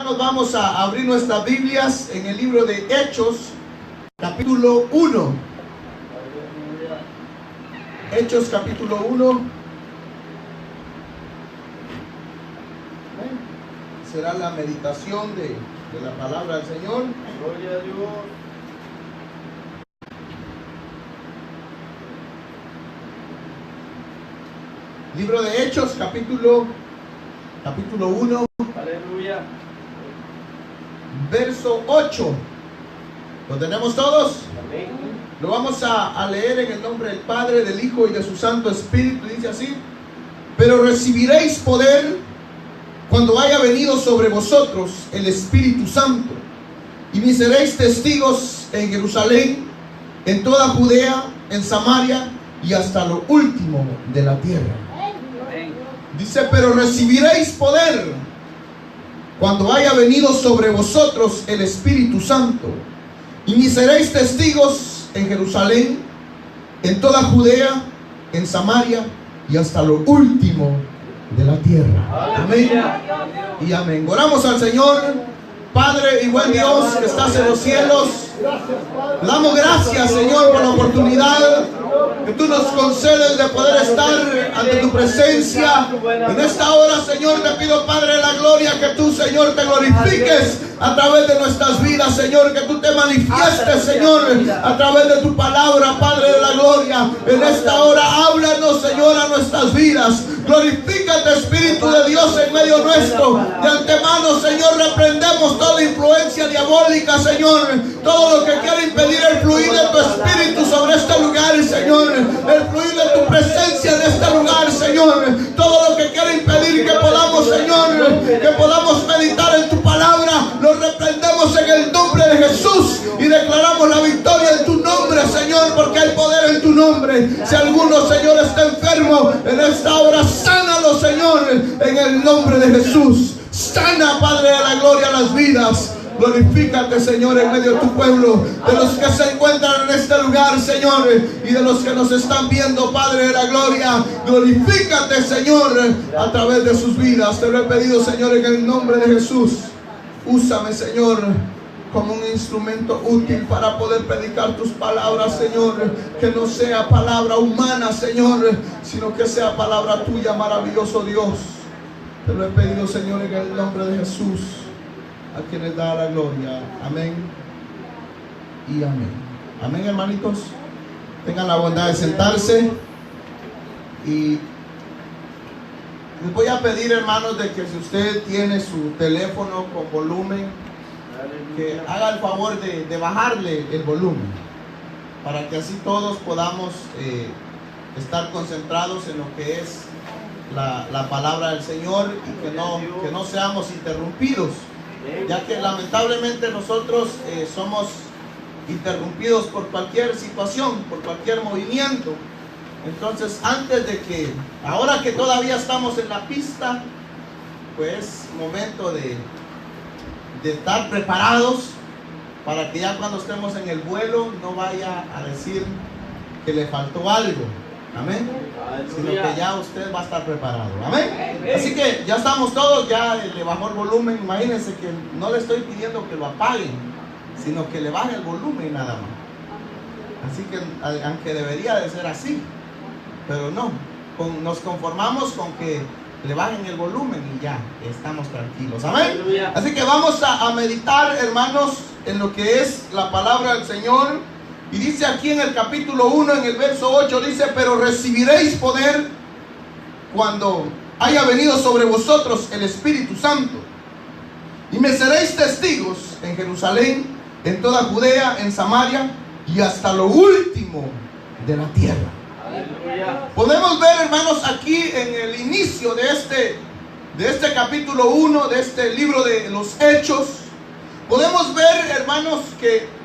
Vamos a abrir nuestras Biblias en el libro de Hechos, capítulo 1. Hechos, capítulo 1. Será la meditación de la palabra del Señor. Gloria a Dios. Libro de Hechos, capítulo 1. Aleluya. Verso 8. ¿Lo tenemos todos? Amén. Lo vamos a leer en el nombre del Padre, del Hijo y de su Santo Espíritu. Dice así: pero recibiréis poder cuando haya venido sobre vosotros el Espíritu Santo, y me seréis testigos en Jerusalén, en toda Judea, en Samaria y hasta lo último de la tierra. Amén. Dice: pero recibiréis poder cuando haya venido sobre vosotros el Espíritu Santo, y me seréis testigos en Jerusalén, en toda Judea, en Samaria y hasta lo último de la tierra. Amén y amén. Oramos al Señor. Padre y buen Dios que estás en los cielos, le damos gracias, Señor, por la oportunidad que tú nos concedes de poder estar ante tu presencia. En esta hora, Señor, te pido, Padre de la gloria, que tú, Señor, te glorifiques a través de nuestras vidas, Señor, que tú te manifiestes, Señor, a través de tu palabra, Padre de la gloria. En esta hora, háblanos, Señor, a nuestras vidas. Glorifícate, Espíritu de Dios, en medio nuestro. De antemano, Señor, reprendemos toda influencia diabólica, Señor, todo lo que quiere impedir el fluir de tu Espíritu sobre este lugar, Señor, el fluir de tu presencia en este lugar, Señor, todo lo que quiere impedir que podamos, Señor, que podamos meditar en tu palabra, lo reprendemos en el nombre de Jesús y declaramos la victoria en tu nombre, Señor, porque hay poder en tu nombre. Si alguno, Señor, está enfermo en esta hora, sánalo, Señor, en el nombre de Jesús. Sana, Padre de la gloria, las vidas. Glorifícate, Señor, en medio de tu pueblo, de los que se encuentran en este lugar, Señor, y de los que nos están viendo, Padre de la gloria. Glorifícate, Señor, a través de sus vidas. Te lo he pedido, Señor, en el nombre de Jesús. Úsame, Señor, como un instrumento útil para poder predicar tus palabras, Señor. Que no sea palabra humana, Señor, sino que sea palabra tuya, maravilloso Dios. Te lo he pedido, Señor, en el nombre de Jesús, a quienes da la gloria. Amén y amén. Amén, hermanitos. Tengan la bondad de sentarse. Y les voy a pedir, hermanos, de que si usted tiene su teléfono con volumen, que haga el favor de bajarle el volumen, para que así todos podamos estar concentrados en lo que es la palabra del Señor, y que no seamos interrumpidos, ya que lamentablemente nosotros somos interrumpidos por cualquier situación, por cualquier movimiento. Entonces, antes de que, ahora que todavía estamos en la pista, pues momento de estar preparados, para que ya cuando estemos en el vuelo no vaya a decir que le faltó algo. Amén. Sino que ya usted va a estar preparado. Amén. Así que ya estamos todos, ya le bajó el volumen. Imagínense que no le estoy pidiendo que lo apaguen, sino que le baje el volumen nada más. Así que, aunque debería de ser así, pero no, nos conformamos con que le bajen el volumen y ya estamos tranquilos. Amén. Así que vamos a meditar, hermanos, en lo que es la palabra del Señor. Y dice aquí en el capítulo 1, en el verso 8, dice: pero recibiréis poder cuando haya venido sobre vosotros el Espíritu Santo, y me seréis testigos en Jerusalén, en toda Judea, en Samaria y hasta lo último de la tierra. Aleluya. Podemos ver, hermanos, aquí en el inicio de este capítulo 1, de este libro de los Hechos, podemos ver, hermanos, que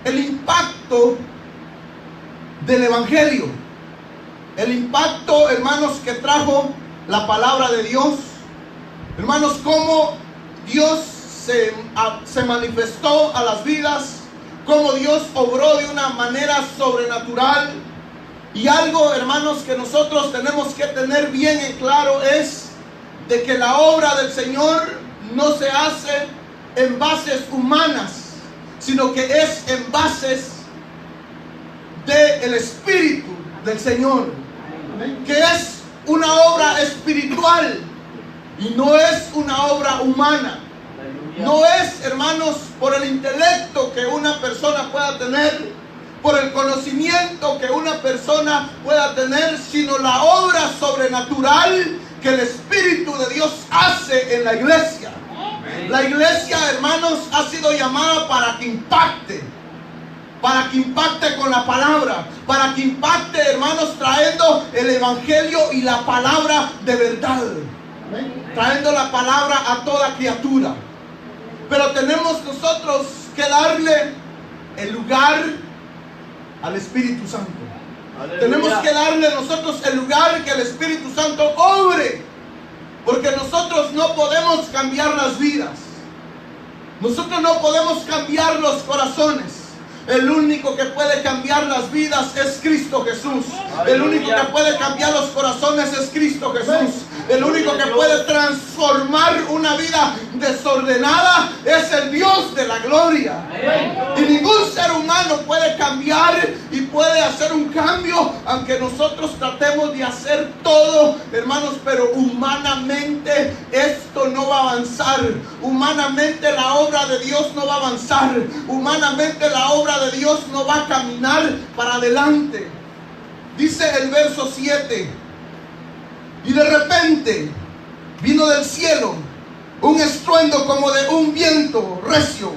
el impacto del Evangelio, el impacto, hermanos, que trajo la palabra de Dios, hermanos, cómo Dios se manifestó a las vidas, cómo Dios obró de una manera sobrenatural. Y algo, hermanos, que nosotros tenemos que tener bien en claro es de que la obra del Señor no se hace en bases humanas, sino que es en bases del Espíritu del Señor, que es una obra espiritual y no es una obra humana. No es, hermanos, por el intelecto que una persona pueda tener, por el conocimiento que una persona pueda tener, sino la obra sobrenatural que el Espíritu de Dios hace en la iglesia. La iglesia, hermanos, ha sido llamada para que impacte con la palabra, para que impacte, hermanos, trayendo el evangelio y la palabra de verdad, trayendo la palabra a toda criatura. Pero tenemos nosotros que darle el lugar al Espíritu Santo. Aleluya. Tenemos que darle nosotros el lugar que el Espíritu Santo obre, porque nosotros no podemos cambiar las vidas, nosotros no podemos cambiar los corazones. El único que puede cambiar las vidas es Cristo Jesús. El único que puede cambiar los corazones es Cristo Jesús. El único que puede transformar una vida desordenada es el Dios de la gloria. Y ningún ser humano puede cambiar y puede hacer un cambio, aunque nosotros tratemos de hacer todo, hermanos, pero humanamente esto no va a avanzar. Humanamente la obra de Dios no va a avanzar. Humanamente la obra de Dios no va a caminar para adelante. Dice el verso 7: y de repente vino del cielo un estruendo como de un viento recio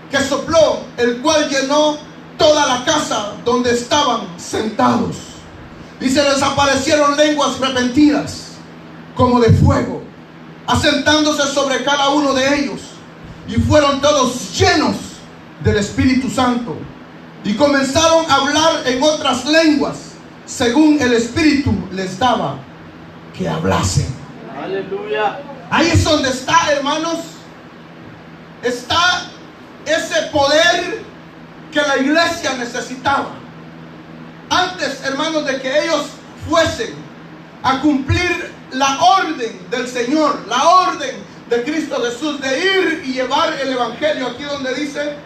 que sopló, el cual llenó toda la casa donde estaban sentados. Y se les aparecieron lenguas repentinas como de fuego, asentándose sobre cada uno de ellos, y fueron todos llenos del Espíritu Santo, y comenzaron a hablar en otras lenguas según el Espíritu les daba que hablasen. Aleluya. Ahí es donde está, hermanos, está ese poder que la iglesia necesitaba. Antes, hermanos, de que ellos fuesen a cumplir la orden del Señor, la orden de Cristo Jesús de ir y llevar el evangelio, aquí donde dice,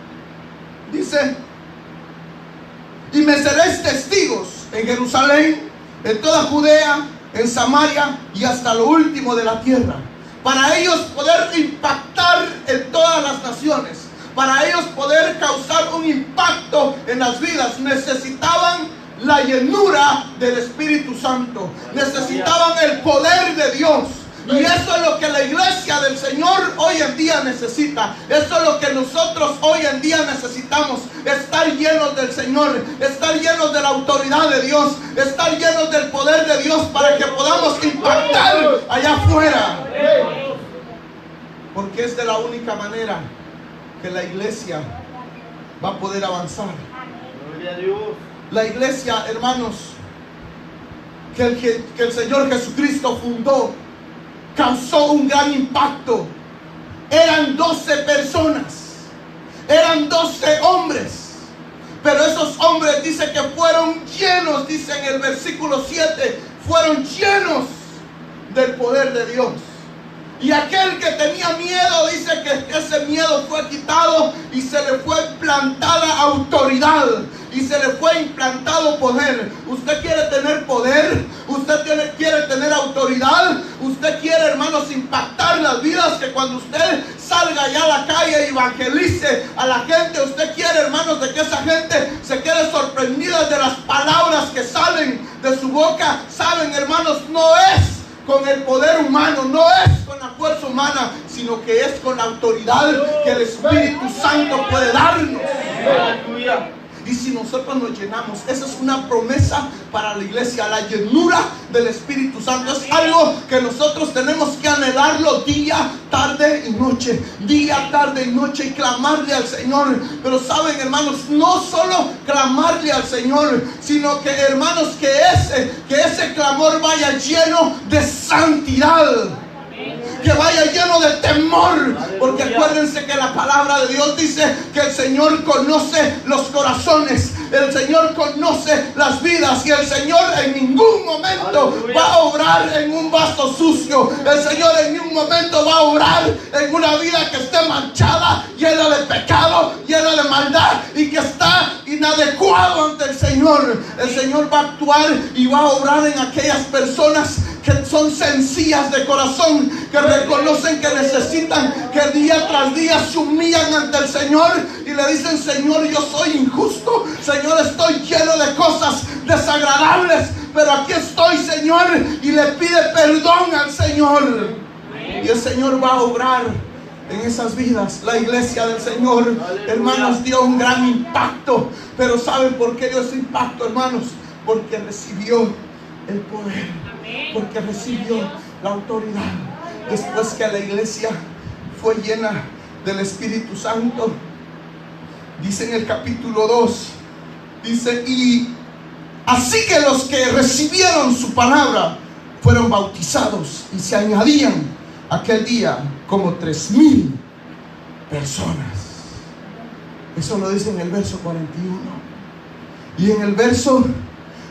y me seréis testigos en Jerusalén, en toda Judea, en Samaria y hasta lo último de la tierra. Para ellos poder impactar en todas las naciones, para ellos poder causar un impacto en las vidas, necesitaban la llenura del Espíritu Santo, necesitaban el poder de Dios. Y eso es lo que la iglesia del Señor hoy en día necesita. Eso es lo que nosotros hoy en día necesitamos. Estar llenos del Señor, estar llenos de la autoridad de Dios, estar llenos del poder de Dios, para que podamos impactar allá afuera. Porque es de la única manera que la iglesia va a poder avanzar. Gloria a Dios. La iglesia, hermanos, que el Señor Jesucristo fundó, causó un gran impacto. Eran 12 personas, eran 12 hombres, pero esos hombres dice que fueron llenos, dice en el versículo 7, fueron llenos del poder de Dios. Y aquel que tenía miedo, dice que ese miedo fue quitado y se le fue implantada autoridad y se le fue implantado poder. Usted quiere tener poder, usted quiere tener autoridad, usted quiere, hermanos, impactar las vidas, que cuando usted salga allá a la calle y evangelice a la gente, usted quiere, hermanos, de que esa gente se quede sorprendida de las palabras que salen de su boca. Saben, hermanos, no es con el poder humano, no es con la fuerza humana, sino que es con la autoridad que el Espíritu Santo puede darnos. Aleluya. Y si nosotros nos llenamos, esa es una promesa para la iglesia, la llenura del Espíritu Santo. Es algo que nosotros tenemos que anhelarlo día, tarde y noche, día, tarde y noche, y clamarle al Señor. Pero saben, hermanos, no solo clamarle al Señor, sino que, hermanos, que ese clamor vaya lleno de santidad, que vaya lleno de temor. Porque acuérdense que la palabra de Dios dice que el Señor conoce los corazones. El Señor conoce las vidas y el Señor en ningún momento Aleluya. va a obrar en un vaso sucio. El Señor en ningún momento va a obrar en una vida que esté manchada, llena de pecado, llena de maldad y que está inadecuado ante el Señor. El Señor va a actuar y va a obrar en aquellas personas que son sencillas de corazón, que reconocen que necesitan, que día tras día se humillan ante el Señor y le dicen: Señor, yo soy injusto, Señor, estoy lleno de cosas desagradables, pero aquí estoy, Señor, y le pide perdón al Señor. Y el Señor va a obrar en esas vidas. La iglesia del Señor, Aleluya. hermanos, dio un gran impacto. Pero ¿saben por qué dio ese impacto, hermanos? Porque recibió el poder, porque recibió la autoridad. Después que la iglesia fue llena del Espíritu Santo, dice en el capítulo 2, dice: y así que los que recibieron su palabra fueron bautizados, y se añadían aquel día como 3,000 personas. Eso lo dice en el verso 41. Y en el verso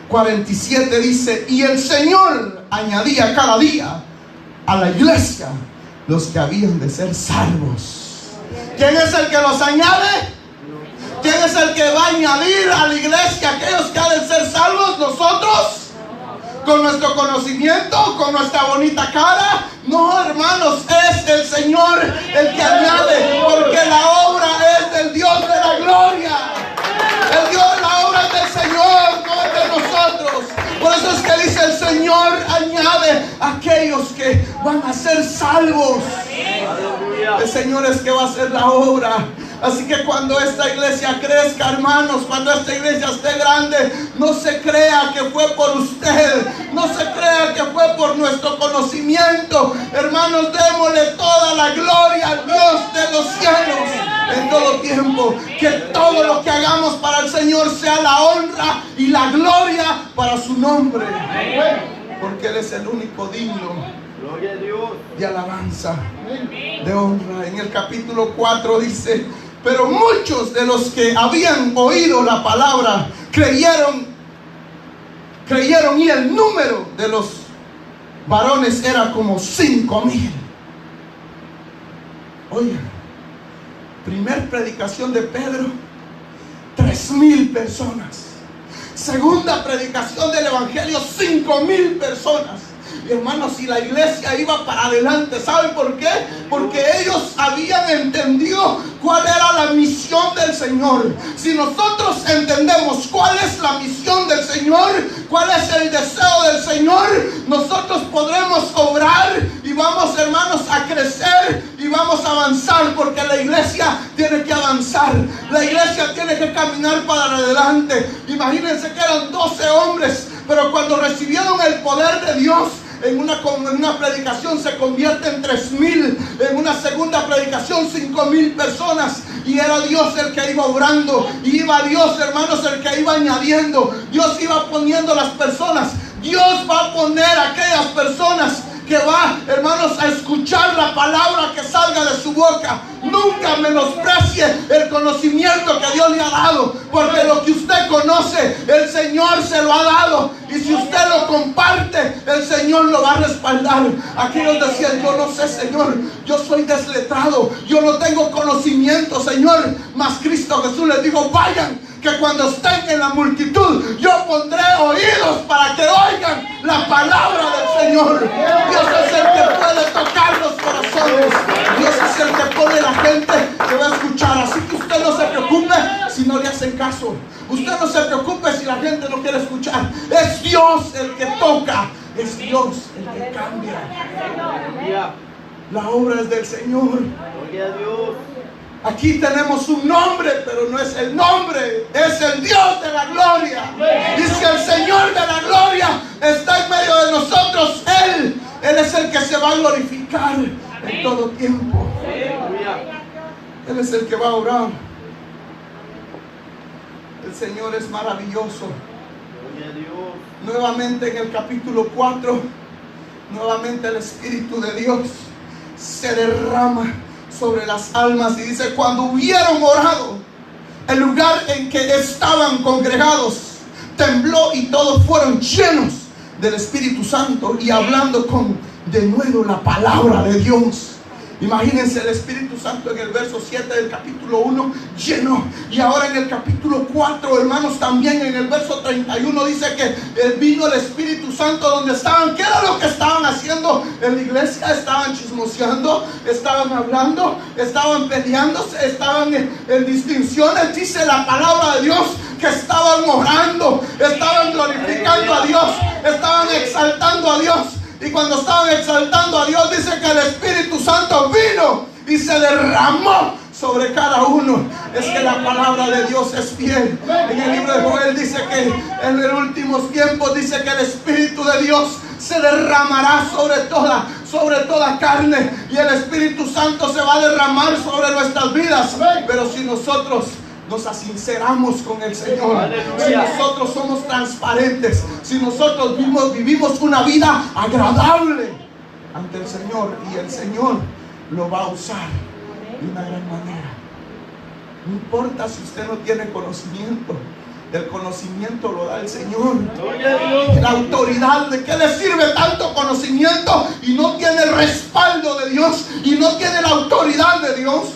47 dice: y el Señor añadía cada día a la iglesia los que habían de ser salvos. ¿Quién es el que los añade? ¿Quién es el que va a añadir a la iglesia aquellos que han de ser salvos? ¿Nosotros? ¿Con nuestro conocimiento? ¿Con nuestra bonita cara? No, hermanos, es el Señor el que añade, porque la obra es del Dios de la gloria. La obra es del Señor, no es de nosotros. Por eso es que dice: el Señor añade a aquellos que van a ser salvos. Aleluya. El Señor es que va a hacer la obra. Así que cuando esta iglesia crezca, hermanos, cuando esta iglesia esté grande, no se crea que fue por usted, no se crea que fue por nuestro conocimiento. Hermanos, démosle toda la gloria al Dios de los cielos en todo tiempo. Que todo lo que hagamos para el Señor sea la honra y la gloria para su nombre, porque Él es el único digno Gloria a Dios. de alabanza, de honra. En el capítulo 4 dice: pero muchos de los que habían oído la palabra creyeron, y el número de los varones era como 5,000. Oigan, primer predicación de Pedro, 3,000 personas. Segunda predicación del evangelio, 5,000 personas. Y hermanos, si la iglesia iba para adelante, ¿saben por qué? Porque ellos habían entendido cuál era la misión del Señor. Si nosotros entendemos cuál es la misión del Señor, cuál es el deseo del Señor, nosotros podremos obrar y vamos, hermanos, a crecer y vamos a avanzar, porque la iglesia tiene que avanzar, la iglesia tiene que caminar para adelante. Imagínense que eran 12 hombres, pero cuando recibieron el poder de Dios, en una predicación se convierte en 3,000, en una segunda predicación 5,000 personas, y era Dios el que iba obrando, y iba Dios, hermanos, el que iba añadiendo. Dios iba poniendo las personas. Dios va a poner a aquellas personas que va, hermanos, a escuchar la palabra que salga de su boca. Nunca menosprecie el conocimiento que Dios le ha dado, porque lo que usted conoce, el Señor se lo ha dado, y si usted lo comparte, el Señor lo va a respaldar. Aquellos decían: yo no sé, Señor, yo soy desletrado, yo no tengo conocimiento, Señor. Mas Cristo Jesús les dijo: vayan, que cuando estén en la multitud, yo pondré oídos para que oigan la palabra del Señor. Dios es el que puede tocar los corazones. Dios es el que pone la gente que va a escuchar. Así que usted no se preocupe si no le hacen caso. Usted no se preocupe si la gente no quiere escuchar. Es Dios el que toca. Es Dios el que cambia. Aleluya. La obra es del Señor. Gloria a Dios. Aquí tenemos un nombre, pero no es el nombre, es el Dios de la gloria. Y si el Señor de la gloria está en medio de nosotros, Él es el que se va a glorificar en todo tiempo. Aleluya. Él es el que va a orar. El Señor es maravilloso. Gloria a Dios. Nuevamente en el capítulo 4, nuevamente el Espíritu de Dios se derrama sobre las almas y dice: cuando hubieron orado, el lugar en que estaban congregados tembló y todos fueron llenos del Espíritu Santo y hablando con denuedo la palabra de Dios. Imagínense el Espíritu Santo en el verso 7 del capítulo 1 lleno. Y ahora en el capítulo 4, hermanos, también en el verso 31 dice que vino el Espíritu Santo donde estaban. ¿Qué era lo que estaban haciendo en la iglesia? Estaban chismoseando, estaban hablando, estaban peleándose, estaban en distinciones. Dice la palabra de Dios que estaban orando, estaban glorificando a Dios, estaban exaltando a Dios. Y cuando estaban exaltando a Dios, dice que el Espíritu Santo vino y se derramó sobre cada uno. Es que la palabra de Dios es fiel. En el libro de Joel dice que en los últimos tiempos dice que el Espíritu de Dios se derramará sobre toda carne. Y el Espíritu Santo se va a derramar sobre nuestras vidas. Pero si nosotros nos asinceramos con el Señor, si nosotros somos transparentes, si nosotros vivimos una vida agradable ante el Señor, y el Señor lo va a usar de una gran manera. No importa si usted no tiene conocimiento, el conocimiento lo da el Señor. La autoridad, ¿de qué le sirve tanto conocimiento y no tiene el respaldo de Dios y no tiene la autoridad de Dios?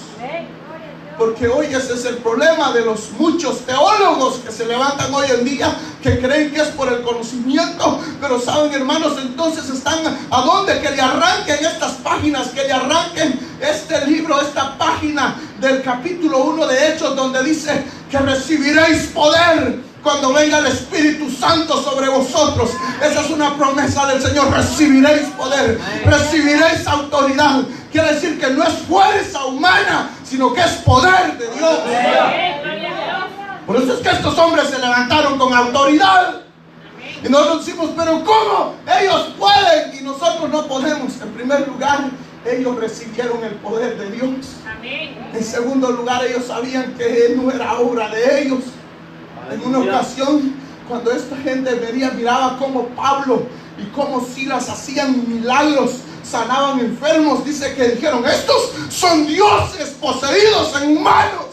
Porque hoy ese es el problema de los muchos teólogos que se levantan hoy en día, que creen que es por el conocimiento. Pero saben, hermanos, entonces están a dónde, que le arranquen estas páginas, que le arranquen este libro, esta página del capítulo 1 de Hechos, donde dice que recibiréis poder cuando venga el Espíritu Santo sobre vosotros. Esa es una promesa del Señor. Recibiréis poder, recibiréis autoridad. Quiere decir que no es fuerza humana, sino que es poder de Dios. Por eso es que estos hombres se levantaron con autoridad. Y nosotros decimos, pero ¿cómo? Ellos pueden y nosotros no podemos. En primer lugar, ellos recibieron el poder de Dios. En segundo lugar, ellos sabían que no era obra de ellos. En una ocasión, cuando esta gente miraba cómo Pablo y cómo Silas hacían milagros, sanaban enfermos, dice que dijeron, estos son dioses poseídos en humanos,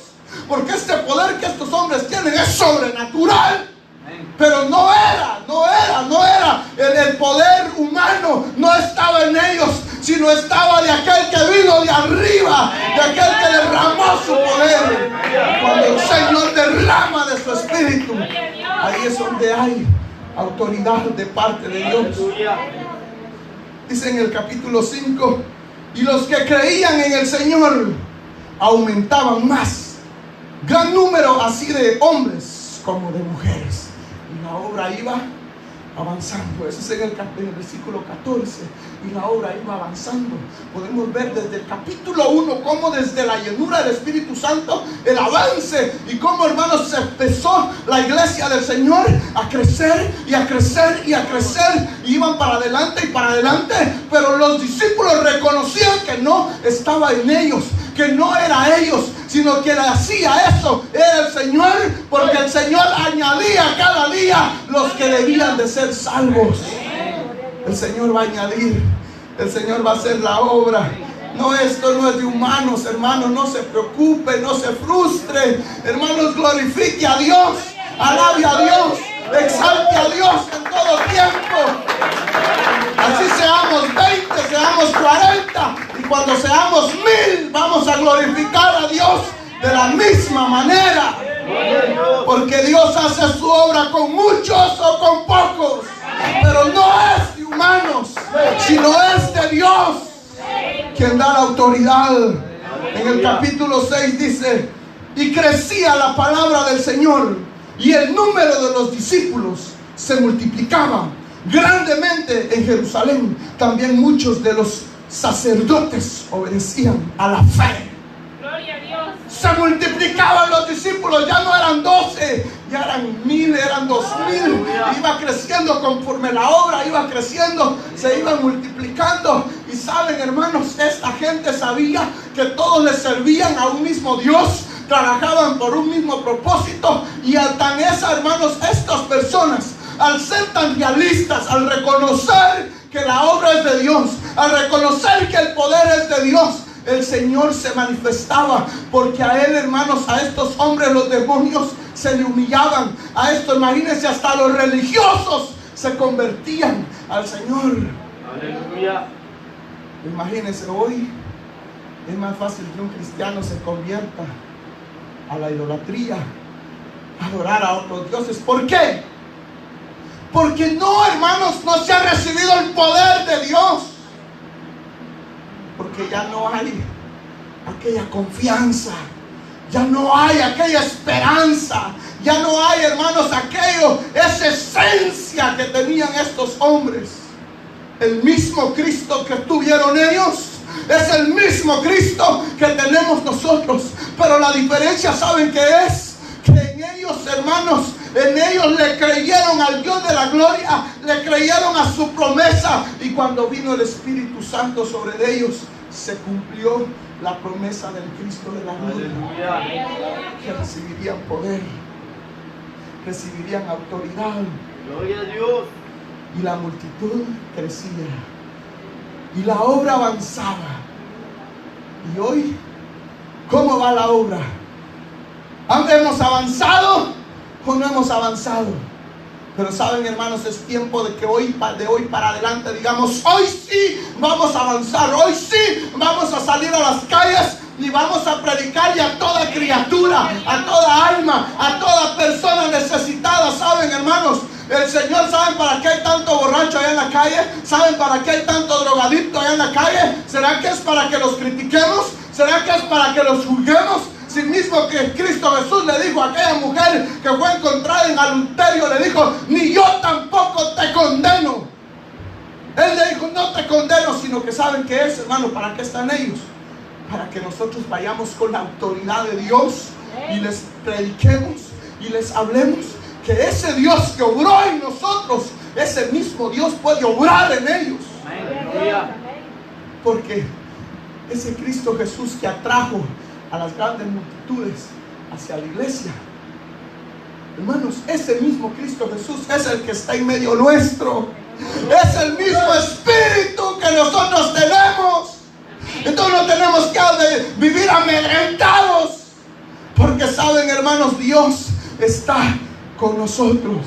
porque este poder que estos hombres tienen es sobrenatural. Pero no era el poder humano, no estaba en ellos, sino estaba de aquel que vino de arriba, de aquel que derramó su poder. Cuando el Señor derrama de su Espíritu, ahí es donde hay autoridad de parte de Dios. Dice en el capítulo 5, y los que creían en el Señor aumentaban más, gran número así de hombres como de mujeres. Y la obra iba avanzando. Eso es en el versículo 14. Y la obra iba avanzando. Podemos ver desde el capítulo 1 cómo desde la llenura del Espíritu Santo, el avance, y cómo, hermanos, se empezó la iglesia del Señor a crecer y a crecer y a crecer. Y iban para adelante y para adelante. Pero los discípulos reconocían que no estaba en ellos, que no era ellos, sino que hacía eso era el Señor, porque el Señor añadía cada día los que debían de ser salvos. El Señor va a añadir, el Señor va a hacer la obra. No, esto no es de humanos, hermanos. No se preocupe, no se frustre, hermanos. Glorifique a Dios, alabe a Dios, exalte a Dios en todo tiempo. Así seamos 20, seamos 40, y cuando seamos 1000, vamos a glorificar a Dios de la misma manera. Porque Dios hace su obra con muchos o con pocos, pero no es de humanos, sino es de Dios quien da la autoridad. En el capítulo 6 dice, y crecía la palabra del Señor, y el número de los discípulos se multiplicaba grandemente en Jerusalén. También muchos de los sacerdotes obedecían a la fe. Gloria a Dios. Se multiplicaban los discípulos, ya no eran 12, ya eran 1000, eran 2000. Iba creciendo conforme la obra iba creciendo, se iban multiplicando. Y saben, hermanos, esta gente sabía que todos les servían a un mismo Dios, trabajaban por un mismo propósito. Y tan esa, hermanos, estas personas, al ser tan realistas, al reconocer que la obra es de Dios, al reconocer que el poder es de Dios, el Señor se manifestaba, porque a él, hermanos, a estos hombres los demonios se le humillaban. A esto, imagínense, hasta los religiosos se convertían al Señor. Aleluya. Imagínense, hoy es más fácil que un cristiano se convierta a la idolatría, a adorar a otros dioses. ¿Por qué? Porque no, hermanos, no se ha recibido el poder de Dios. Porque ya no hay aquella confianza, ya no hay aquella esperanza, ya no hay, hermanos, esa esencia que tenían estos hombres. El mismo Cristo que tuvieron ellos es el mismo Cristo que tenemos nosotros. Pero la diferencia, ¿saben qué es? Que en ellos, hermanos, en ellos le creyeron al Dios de la gloria, le creyeron a su promesa. Y cuando vino el Espíritu Santo sobre ellos, se cumplió la promesa del Cristo de la gloria. Aleluya. Que recibirían poder, recibirían autoridad. Gloria a Dios. Y la multitud crecía y la obra avanzaba. Y hoy, ¿cómo va la obra? ¿Hemos avanzado o no hemos avanzado? Pero saben, hermanos, es tiempo de que de hoy para adelante digamos: hoy sí vamos a avanzar, hoy sí vamos a salir a las calles y vamos a predicar, y a toda criatura, a toda alma, a toda persona necesitada. Saben, hermanos, el Señor, ¿saben para qué hay tanto borracho allá en la calle? ¿Saben para qué hay tanto drogadicto allá en la calle? ¿Será que es para que los critiquemos? ¿Será que es para que los juzguemos? Si mismo que Cristo Jesús le dijo a aquella mujer que fue encontrada en adulterio, le dijo: ni yo tampoco te condeno. Él le dijo: no te condeno, sino que ¿saben qué es, hermano? ¿Para qué están ellos? Para que nosotros vayamos con la autoridad de Dios y les prediquemos y les hablemos que ese Dios que obró en nosotros, ese mismo Dios puede obrar en ellos. Aleluya. Porque ese Cristo Jesús que atrajo a las grandes multitudes hacia la iglesia, hermanos, ese mismo Cristo Jesús es el que está en medio nuestro. Es el mismo Espíritu que nosotros tenemos. Entonces no tenemos que vivir amedrentados, porque saben, hermanos, Dios está con nosotros.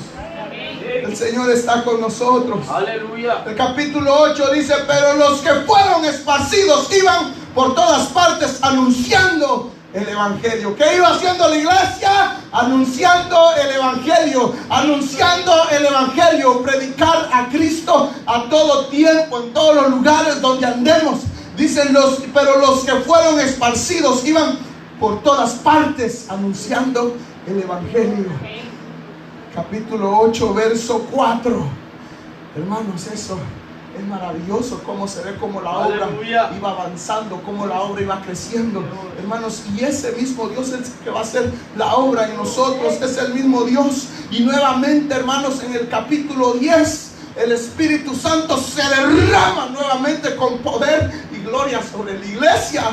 El Señor está con nosotros. Aleluya. El capítulo 8 dice: pero los que fueron esparcidos iban por todas partes anunciando el Evangelio. ¿Qué iba haciendo la iglesia? Anunciando el Evangelio. Anunciando el Evangelio. Predicar a Cristo a todo tiempo, en todos los lugares donde andemos. Dicen pero los que fueron esparcidos iban por todas partes anunciando el Evangelio. Capítulo 8, verso 4. Hermanos, eso es maravilloso, cómo se ve cómo la obra iba avanzando, cómo la obra iba creciendo. Hermanos, y ese mismo Dios es el que va a hacer la obra en nosotros. Es el mismo Dios. Y nuevamente, hermanos, en el capítulo 10, el Espíritu Santo se derrama nuevamente con poder y gloria sobre la iglesia.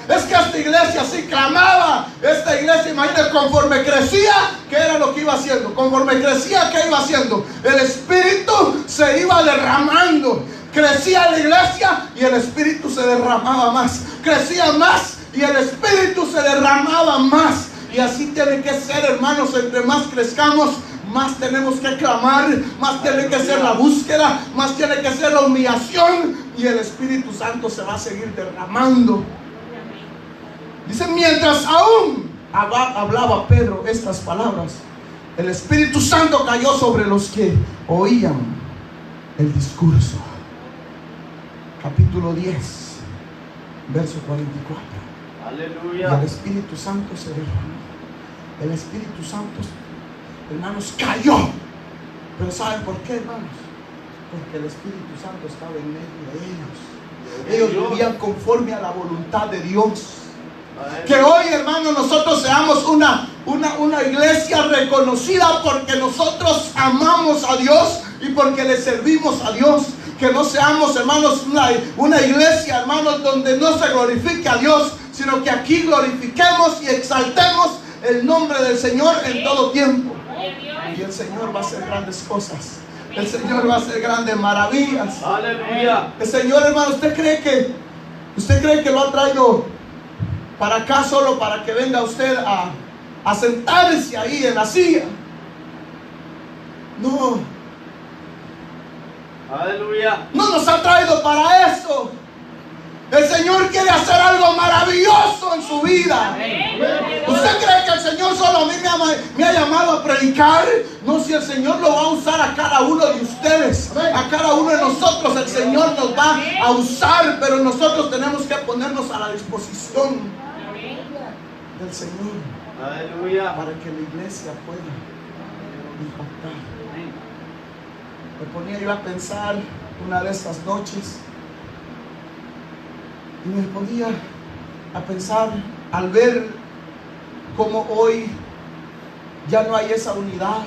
Es que esta iglesia sí clamaba. Esta iglesia, imagínate, conforme crecía, ¿qué era lo que iba haciendo? Conforme crecía, ¿qué iba haciendo? El Espíritu se iba derramando. Crecía la iglesia y el Espíritu se derramaba más. Crecía más y el Espíritu se derramaba más. Y así tiene que ser, hermanos. Entre más crezcamos, más tenemos que clamar, más tiene que ser la búsqueda, más tiene que ser la humillación, y el Espíritu Santo se va a seguir derramando. Dice: mientras aún hablaba Pedro estas palabras, el Espíritu Santo cayó sobre los que oían el discurso. Capítulo 10, verso 44. Aleluya. Y el Espíritu Santo se derramó. El Espíritu Santo, hermanos, cayó. Pero ¿saben por qué, hermanos? Porque el Espíritu Santo estaba en medio de ellos. Ellos vivían conforme a la voluntad de Dios. Que hoy, hermanos, nosotros seamos una iglesia reconocida porque nosotros amamos a Dios y porque le servimos a Dios. Que no seamos, hermanos, una iglesia, hermanos, donde no se glorifique a Dios, sino que aquí glorifiquemos y exaltemos el nombre del Señor en todo tiempo. Y el Señor va a hacer grandes cosas. El Señor va a hacer grandes maravillas. Aleluya. El Señor, hermano, ¿usted cree que ¿Usted cree que lo ha traído para acá solo para que venga usted a sentarse ahí en la silla? No. Aleluya. No nos ha traído para eso. El Señor quiere hacer algo maravilloso en su vida. ¿Usted cree que el Señor solo a mí me ha llamado a predicar? No, si el Señor lo va a usar a cada uno de ustedes, a cada uno de nosotros, el Señor nos va a usar, pero nosotros tenemos que ponernos a la disposición del Señor. Aleluya. Para que la iglesia pueda impactar. Me ponía yo a pensar una de estas noches y me ponía a pensar al ver cómo hoy ya no hay esa unidad.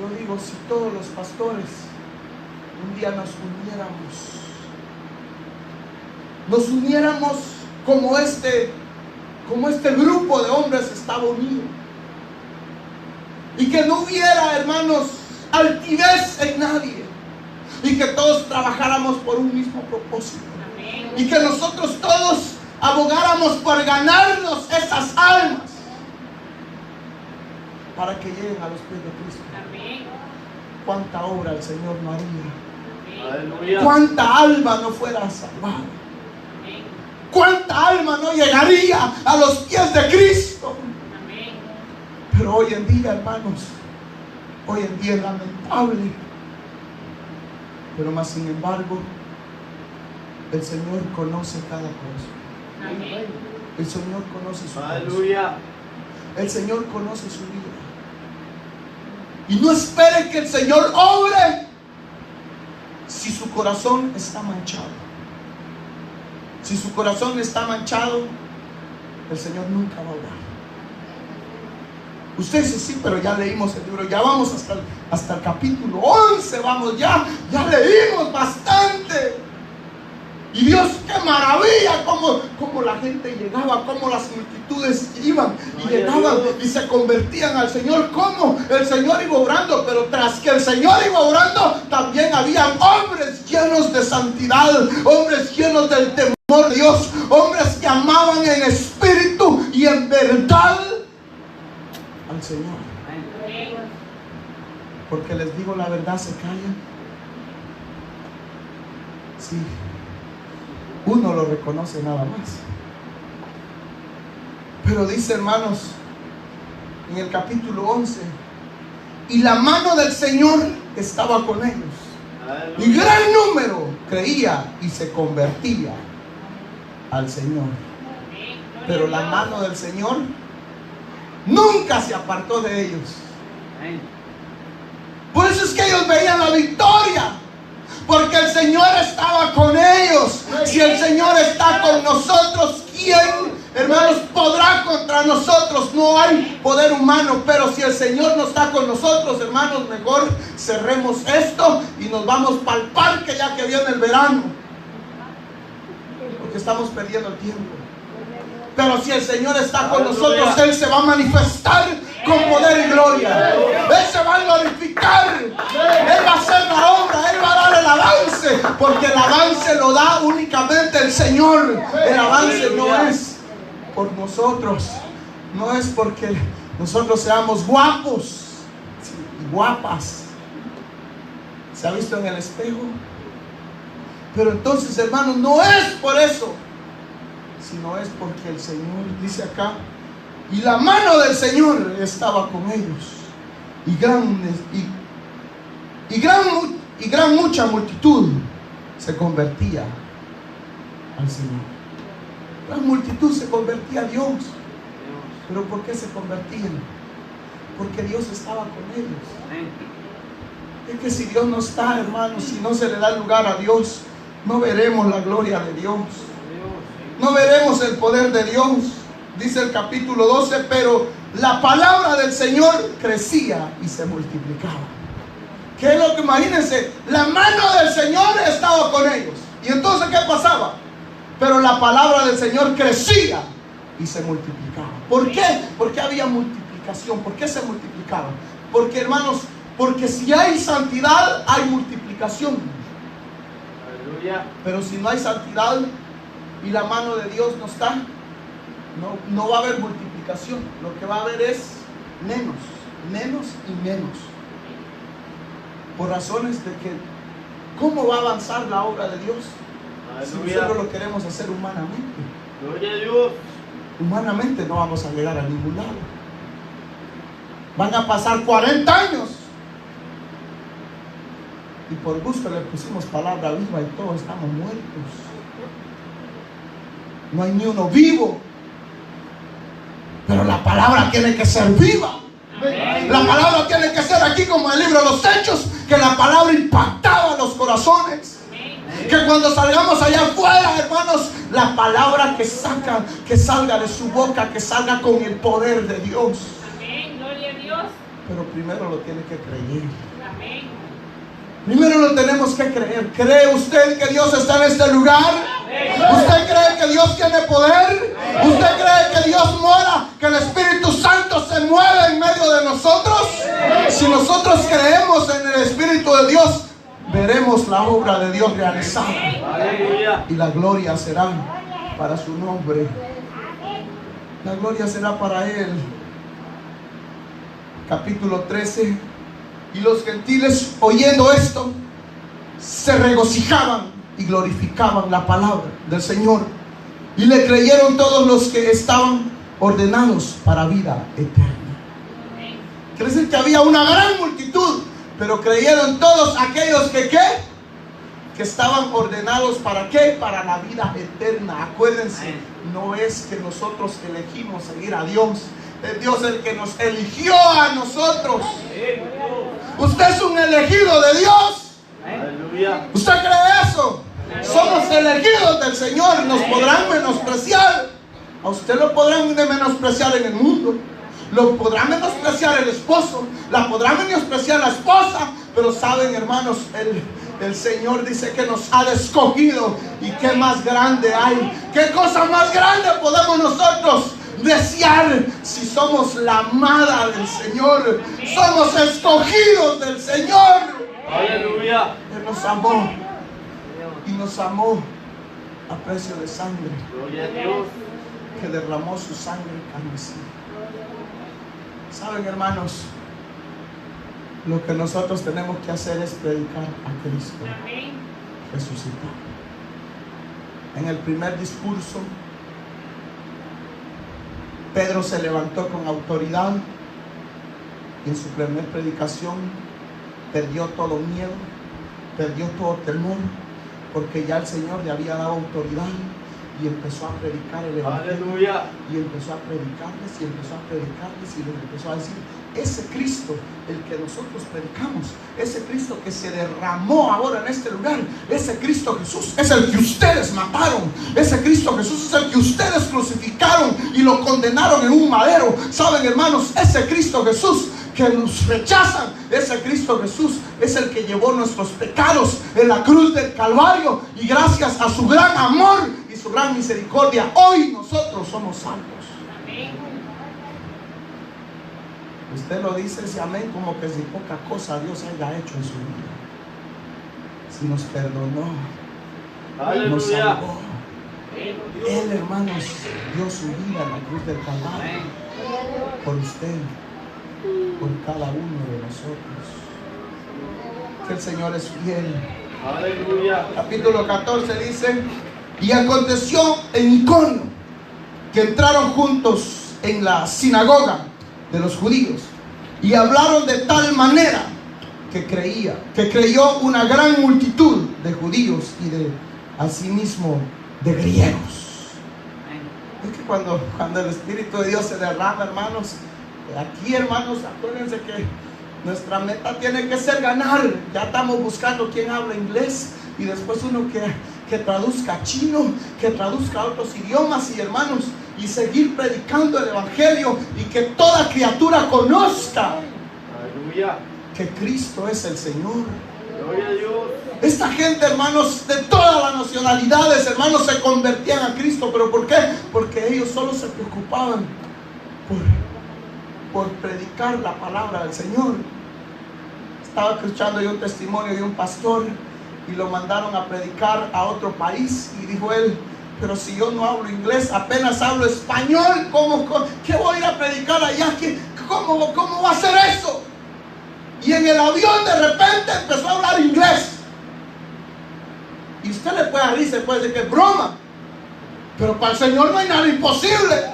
Yo digo, si todos los pastores un día nos uniéramos como este grupo de hombres estaba unido, y que no hubiera, hermanos, altivez en nadie, y que todos trabajáramos por un mismo propósito. Amén. Y que nosotros todos abogáramos por ganarnos esas almas para que lleguen a los pies de Cristo. Amén. ¿Cuánta obra el Señor no haría? Aleluya. ¿Cuánta alma no fuera salvada? Amén. ¿Cuánta alma no llegaría a los pies de Cristo? Amén. Pero hoy en día, hermanos, hoy en día es lamentable, pero más sin embargo el Señor conoce cada cosa. Amén. El Señor conoce su Aleluya. El Señor conoce su vida. Y no espere que el Señor obre si su corazón está manchado. Si su corazón está manchado, el Señor nunca va a orar. Usted dice, sí, pero ya leímos el libro, ya vamos hasta el capítulo 11, vamos, ya leímos bastante. Y Dios, qué maravilla, como la gente llegaba, como las multitudes iban y llegaban y se convertían al Señor, como el Señor iba orando, pero tras que el Señor iba orando, también habían hombres llenos de santidad, hombres llenos del temor de Dios, hombres que amaban en espíritu y en verdad al Señor. Porque les digo la verdad, se callan. Sí, uno lo reconoce nada más. Pero dice, hermanos, en el capítulo 11, y la mano del Señor estaba con ellos. Aleluya. Y gran número creía y se convertía al Señor. Pero la mano del Señor nunca se apartó de ellos. Por eso es que ellos veían la victoria, porque el Señor estaba con ellos. Si el Señor está con nosotros, ¿quién, hermanos, podrá contra nosotros? No hay poder humano. Pero si el Señor no está con nosotros, hermanos, mejor cerremos esto y nos vamos para el parque ya que viene el verano, porque estamos perdiendo el tiempo. Pero si el Señor está con nosotros, Él se va a manifestar con poder y gloria. Él se va a glorificar. Él va a hacer la obra. Él va a dar el avance, porque el avance lo da únicamente el Señor. El avance no es por nosotros, no es porque nosotros seamos guapos y guapas. ¿Se ha visto en el espejo? Pero entonces, hermanos, no es por eso, sino es porque el Señor dice acá, y la mano del Señor estaba con ellos, y gran mucha multitud se convertía al Señor. Gran multitud se convertía a Dios. ¿Pero por qué se convertían? Porque Dios estaba con ellos. Es que si Dios no está, hermanos, si no se le da lugar a Dios, no veremos la gloria de Dios. No veremos el poder de Dios. Dice el capítulo 12, pero la palabra del Señor crecía y se multiplicaba. ¿Qué es lo que imagínense? La mano del Señor estaba con ellos. Y entonces, ¿qué pasaba? Pero la palabra del Señor crecía y se multiplicaba. ¿Por qué? Porque había multiplicación. ¿Por qué se multiplicaba? Porque, hermanos, porque si hay santidad, hay multiplicación. Aleluya. Pero si no hay santidad, y la mano de Dios no está, no va a haber multiplicación. Lo que va a haber es menos y menos. Por razones de que, ¿cómo va a avanzar la obra de Dios? Si nosotros lo queremos hacer humanamente. Gloria a Dios. Humanamente no vamos a llegar a ningún lado. Van a pasar 40 años. Y por gusto le pusimos palabra viva y todos estamos muertos. No hay ni uno vivo. Pero la palabra tiene que ser viva. La palabra tiene que ser aquí como el libro de los Hechos, que la palabra impactaba los corazones. Que cuando salgamos allá afuera, hermanos, la palabra que salga de su boca, que salga con el poder de Dios. Amén, gloria a Dios. Pero primero lo tiene que creer. Amén. Primero lo tenemos que creer. ¿Cree usted que Dios está en este lugar? ¿Usted cree que Dios tiene poder? ¿Usted cree que Dios mora? ¿Que el Espíritu Santo se mueve en medio de nosotros? Si nosotros creemos en el Espíritu de Dios, veremos la obra de Dios realizada. Aleluya. Y la gloria será para su nombre. La gloria será para Él. Capítulo 13. Y los gentiles, oyendo esto, se regocijaban y glorificaban la palabra del Señor. Y le creyeron todos los que estaban ordenados para vida eterna. Quiere decir que había una gran multitud, pero creyeron todos aquellos que estaban ordenados para ¿qué? Para la vida eterna. Acuérdense, no es que nosotros elegimos seguir a Dios. Es Dios el que nos eligió a nosotros. Usted es un elegido de Dios. Aleluya. ¿Usted cree eso? Somos elegidos del Señor. Nos podrán menospreciar. A usted lo podrán menospreciar en el mundo. Lo podrá menospreciar el esposo. La podrá menospreciar la esposa. Pero saben, hermanos, el Señor dice que nos ha escogido. ¿Y qué más grande hay? ¿Qué cosa más grande podemos nosotros desear si somos la amada del Señor? Somos escogidos del Señor. Aleluya. Él nos amó y nos amó a precio de sangre, Gloria a Dios. que derramó su sangre carmesí. Saben, hermanos, lo que nosotros tenemos que hacer es predicar a Cristo Amén. resucitado. En el primer discurso, Pedro se levantó con autoridad y en su primera predicación perdió todo miedo, perdió todo temor, porque ya el Señor le había dado autoridad y empezó a predicar el evangelio. Aleluya. Y empezó a predicarles y empezó a predicarles y les empezó a decir: ese Cristo, el que nosotros predicamos, ese Cristo que se derramó ahora en este lugar, ese Cristo Jesús es el que ustedes mataron, ese Cristo Jesús es el que ustedes crucificaron y lo condenaron en un madero. Saben, hermanos, ese Cristo Jesús que nos rechazan, ese Cristo Jesús es el que llevó nuestros pecados en la cruz del Calvario, y gracias a su gran amor y su gran misericordia, hoy nosotros somos salvos. Amén. Usted lo dice ese amén como que si poca cosa Dios haya hecho en su vida. Si nos perdonó, nos Aleluya. salvó. Él, hermanos, dio su vida en la cruz del Calvario por usted, por cada uno de nosotros. Que el Señor es fiel. Aleluya. Capítulo 14 dice: y aconteció en Iconio que entraron juntos en la sinagoga de los judíos y hablaron de tal manera que creyó una gran multitud de judíos y de asimismo de griegos. Es que cuando el Espíritu de Dios se derrama, hermanos, aquí, hermanos, acuérdense que nuestra meta tiene que ser ganar. Ya estamos buscando quien habla inglés y después uno que traduzca chino, que traduzca otros idiomas, y hermanos, y seguir predicando el evangelio y que toda criatura conozca Aleluya. que Cristo es el Señor. Gloria a Dios. Esta gente, hermanos, de todas las nacionalidades, hermanos, se convertían a Cristo. ¿Pero por qué? Porque ellos solo se preocupaban por predicar la palabra del Señor. Estaba escuchando yo un testimonio de un pastor y lo mandaron a predicar a otro país, y dijo él: pero si yo no hablo inglés, apenas hablo español, ¿qué voy a ir a predicar allá? ¿Cómo va a ser eso? Y en el avión de repente empezó a hablar inglés. Y usted le puede abrir, se puede decir que es broma, pero para el Señor no hay nada imposible.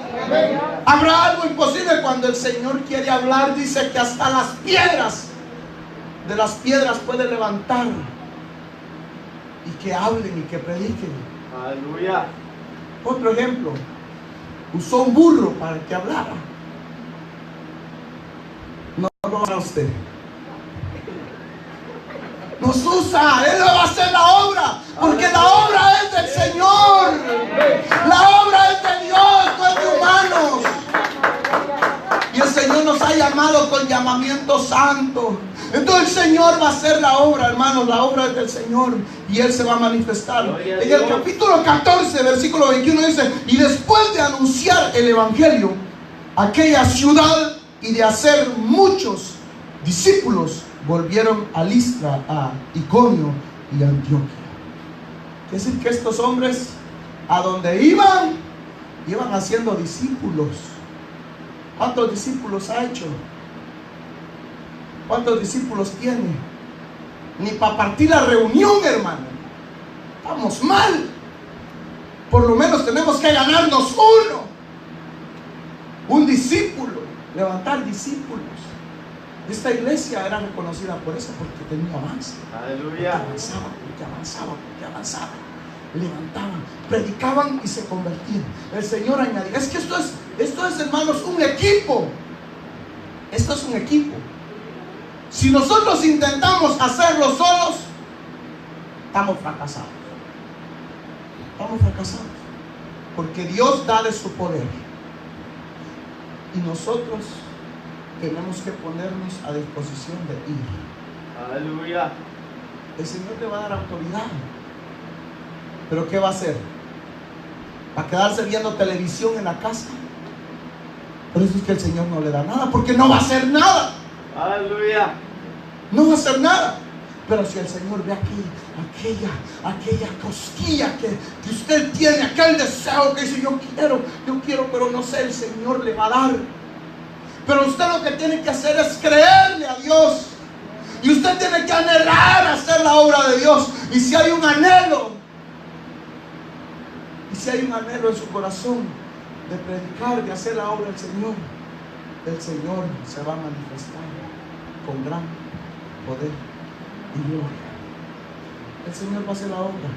Habrá algo imposible cuando el Señor quiere hablar. Dice que hasta las piedras, de las piedras puede levantar y que hablen y que prediquen. Aleluya. Otro ejemplo, usó un burro para que hablara. No lo hará usted. Nos usa, Él va a hacer la obra, porque la obra es del Señor. La obra es de Dios, no es de humanos. Y el Señor nos ha llamado con llamamiento santo. Entonces el Señor va a hacer la obra, hermanos. La obra es del Señor y Él se va a manifestar. En el capítulo 14, versículo 21 dice: y después de anunciar el evangelio a aquella ciudad y de hacer muchos discípulos, volvieron a Listra, a Iconio y a Antioquia. Es decir, que estos hombres, a donde iban haciendo discípulos. ¿Cuántos discípulos ha hecho? ¿Cuántos discípulos tiene? Ni para partir la reunión, hermano. Estamos mal. Por lo menos tenemos que ganarnos uno. Un discípulo. Levantar discípulos. Esta iglesia era reconocida por eso, porque tenía avance. Aleluya. Porque avanzaba. Levantaban, predicaban y se convertían. El Señor añadía. Es que esto es, hermanos, un equipo. Esto es un equipo. Si nosotros intentamos hacerlo solos, estamos fracasados. Porque Dios da de su poder. Y nosotros tenemos que ponernos a disposición de ir. Aleluya. El Señor te va a dar autoridad. Pero ¿qué va a hacer? ¿Va a quedarse viendo televisión en la casa? Por eso es que el Señor no le da nada, porque no va a hacer nada. Aleluya. No va a hacer nada. Pero si el Señor ve aquí, aquella cosquilla que usted tiene, aquel deseo que dice: yo quiero, pero no sé, el Señor le va a dar. Pero usted lo que tiene que hacer es creerle a Dios. Y usted tiene que anhelar hacer la obra de Dios. Y si hay un anhelo, en su corazón de predicar, de hacer la obra del Señor, el Señor se va a manifestar con gran poder y gloria. El Señor va a hacer la obra.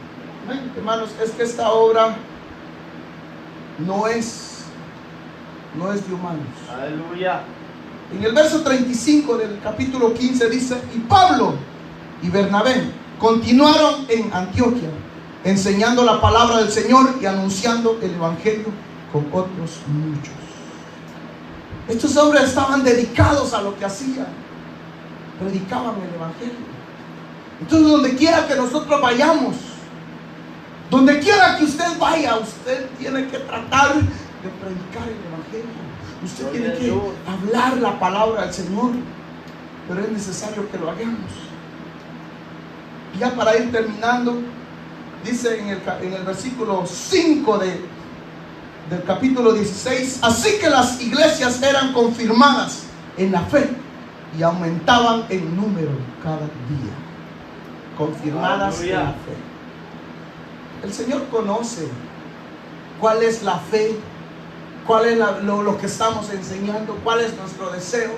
Amén. Hermanos, es que esta obra no es de humanos. Aleluya. En el verso 35 del capítulo 15 dice: y Pablo y Bernabé continuaron en Antioquia, enseñando la palabra del Señor y anunciando el evangelio con otros muchos. Estos hombres estaban dedicados a lo que hacían. Predicaban el evangelio. Entonces, donde quiera que nosotros vayamos, donde quiera que usted vaya, usted tiene que tratar de predicar el evangelio. Usted tiene que hablar la palabra del Señor. Pero es necesario que lo hagamos. Y ya para ir terminando, dice en el versículo 5 del capítulo 16: así que las iglesias eran confirmadas en la fe y aumentaban en número cada día. Confirmadas en la fe. El Señor conoce cuál es la fe, cuál es lo que estamos enseñando, cuál es nuestro deseo.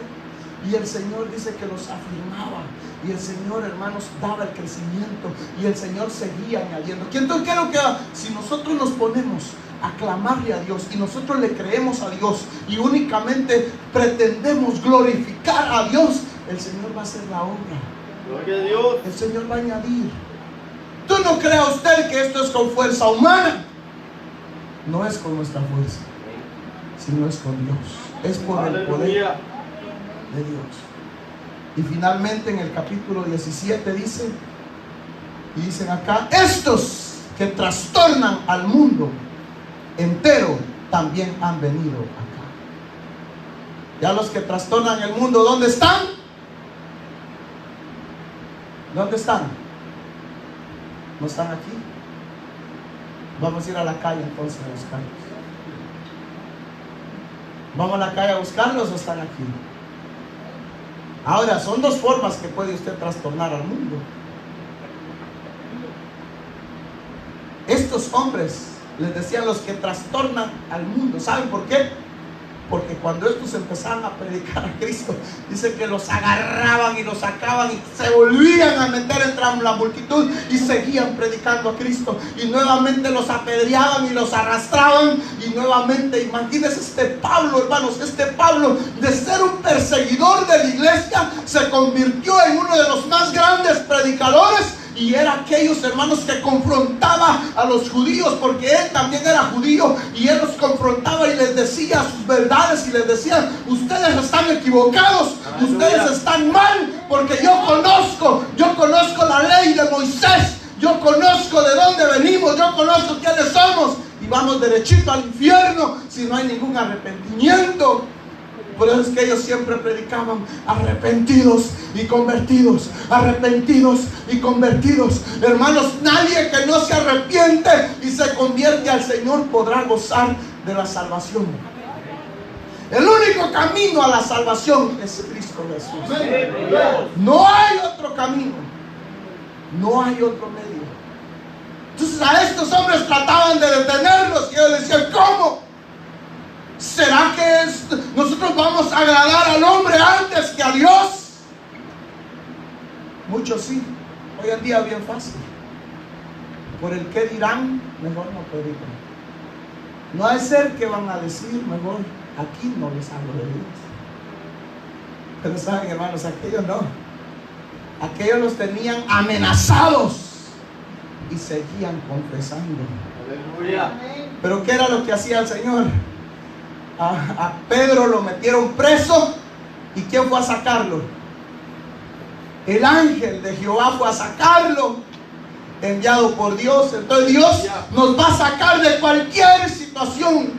Y el Señor dice que los afirmaba. Y el Señor, hermanos, daba el crecimiento. Y el Señor seguía añadiendo. Entonces quiero que si nosotros nos ponemos a clamarle a Dios y nosotros le creemos a Dios y únicamente pretendemos glorificar a Dios, el Señor va a hacer la obra. Gloria a Dios. El Señor va a añadir. Tú no crea usted que esto es con fuerza humana. No es con nuestra fuerza, sino es con Dios. Es por el poder de Dios. Y finalmente en el capítulo 17 dicen acá: estos que trastornan al mundo entero también han venido acá. Ya los que trastornan el mundo, ¿dónde están? ¿Dónde están? ¿No están aquí? Vamos a ir a la calle entonces a buscarlos. ¿Vamos a la calle a buscarlos o están aquí? Ahora, son dos formas que puede usted trastornar al mundo. Estos hombres, les decían los que trastornan al mundo. ¿Saben por qué? Porque cuando estos empezaban a predicar a Cristo, dice que los agarraban y los sacaban y se volvían a meter entre la multitud y seguían predicando a Cristo. Y nuevamente los apedreaban y los arrastraban. Y nuevamente, imagínense este Pablo, hermanos, este Pablo, de ser un perseguidor de la iglesia, se convirtió en uno de los más grandes predicadores. Y era aquellos hermanos que confrontaba a los judíos, porque él también era judío, y él los confrontaba y les decía sus verdades y les decía: ustedes están equivocados, ustedes están mal, porque yo conozco la ley de Moisés, yo conozco de dónde venimos, yo conozco quiénes somos, y vamos derechito al infierno si no hay ningún arrepentimiento. Por eso es que ellos siempre predicaban: arrepentidos y convertidos, arrepentidos y convertidos. Hermanos, nadie que no se arrepiente y se convierte al Señor podrá gozar de la salvación. El único camino a la salvación es Cristo Jesús. No hay otro camino, no hay otro medio. Entonces a estos hombres trataban de detenerlos y ellos decían: ¿cómo? ¿Será que nosotros vamos a agradar al hombre antes que a Dios? Muchos sí. Hoy en día es bien fácil. Por el que dirán, mejor no predican. No hay ser que van a decir, mejor aquí no les hablo de Dios. Pero saben, hermanos, aquellos no. Aquellos los tenían amenazados y seguían confesando. Aleluya. Pero ¿qué era lo que hacía el Señor? A Pedro lo metieron preso. ¿Y quién fue a sacarlo? El ángel de Jehová fue a sacarlo, enviado por Dios. Entonces Dios nos va a sacar de cualquier situación.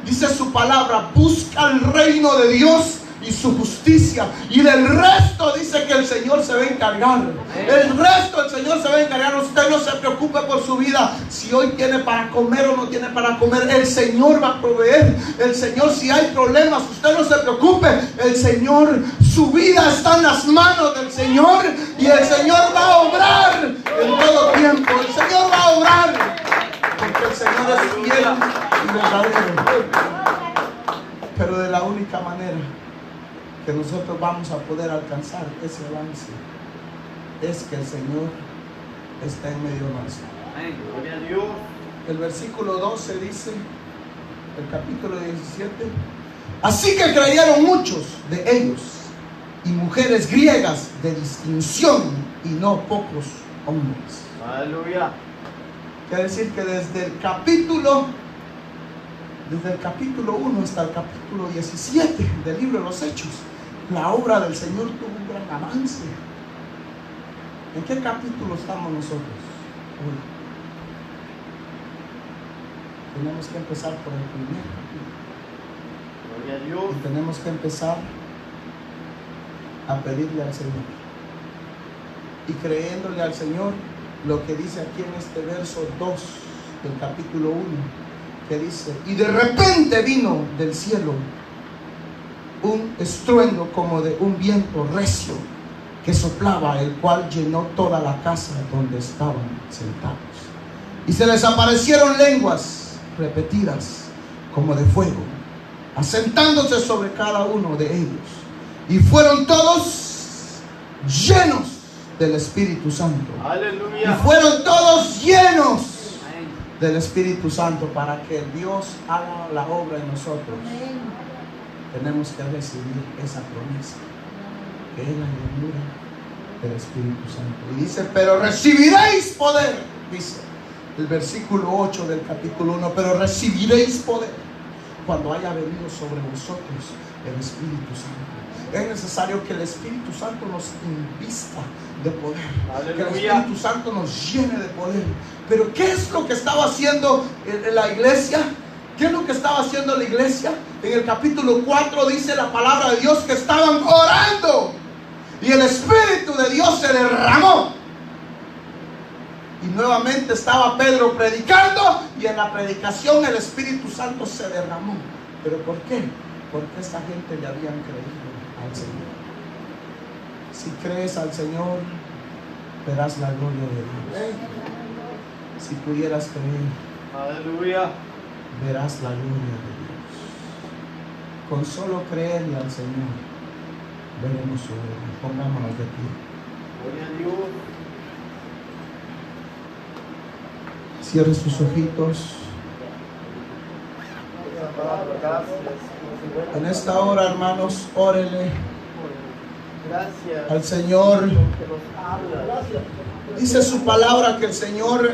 Dice su palabra: busca el reino de Dios y su justicia, y del resto dice que el Señor se va a encargar. El resto el Señor se va a encargar. Usted no se preocupe por su vida, si hoy tiene para comer o no tiene para comer. El Señor va a proveer. El Señor, si hay problemas, usted no se preocupe. El Señor, su vida está en las manos del Señor, y el Señor va a obrar en todo tiempo. El Señor va a obrar, porque el Señor es fiel y verdadero. Pero de la única manera que nosotros vamos a poder alcanzar ese avance es que el Señor está en medio nuestro. Gloria a Dios. El versículo 12 dice, el capítulo 17: así que creyeron muchos de ellos, y mujeres griegas de distinción, y no pocos hombres. Aleluya. Quiere decir que desde el capítulo 1 hasta el capítulo 17 del libro de los Hechos, la obra del Señor tuvo un gran avance. ¿En qué capítulo estamos nosotros hoy? Tenemos que empezar por el primer capítulo. Gloria a Dios. Y tenemos que empezar a pedirle al Señor, y creyéndole al Señor lo que dice aquí en este verso 2 del capítulo 1, que dice: y de repente vino del cielo un estruendo como de un viento recio que soplaba, el cual llenó toda la casa donde estaban sentados. Y se les aparecieron lenguas repetidas como de fuego, asentándose sobre cada uno de ellos. Y fueron todos llenos del Espíritu Santo. Aleluya. Y fueron todos llenos del Espíritu Santo. Para que Dios haga la obra en nosotros, tenemos que recibir esa promesa, que es la llenura del Espíritu Santo. Y dice: pero recibiréis poder, dice el versículo 8 del capítulo 1, pero recibiréis poder cuando haya venido sobre vosotros el Espíritu Santo. Es necesario que el Espíritu Santo nos invista de poder. Aleluya. Que el Espíritu Santo nos llene de poder. Pero ¿qué es lo que estaba haciendo en la iglesia? ¿Qué es lo que estaba haciendo la iglesia? En el capítulo 4 dice la palabra de Dios que estaban orando, y el Espíritu de Dios se derramó. Y nuevamente estaba Pedro predicando y en la predicación el Espíritu Santo se derramó. ¿Pero por qué? Porque esta gente le habían creído al Señor. Si crees al Señor, verás la gloria de Dios. Si pudieras creer, Aleluya. verás la gloria de Dios. Con solo creerle al Señor, veremos su gloria. Pongámonos de pie. Gloria a Dios. Cierre sus ojitos. En esta hora, hermanos, órele Gracias. al Señor. Que nos habla. Dice su palabra que el Señor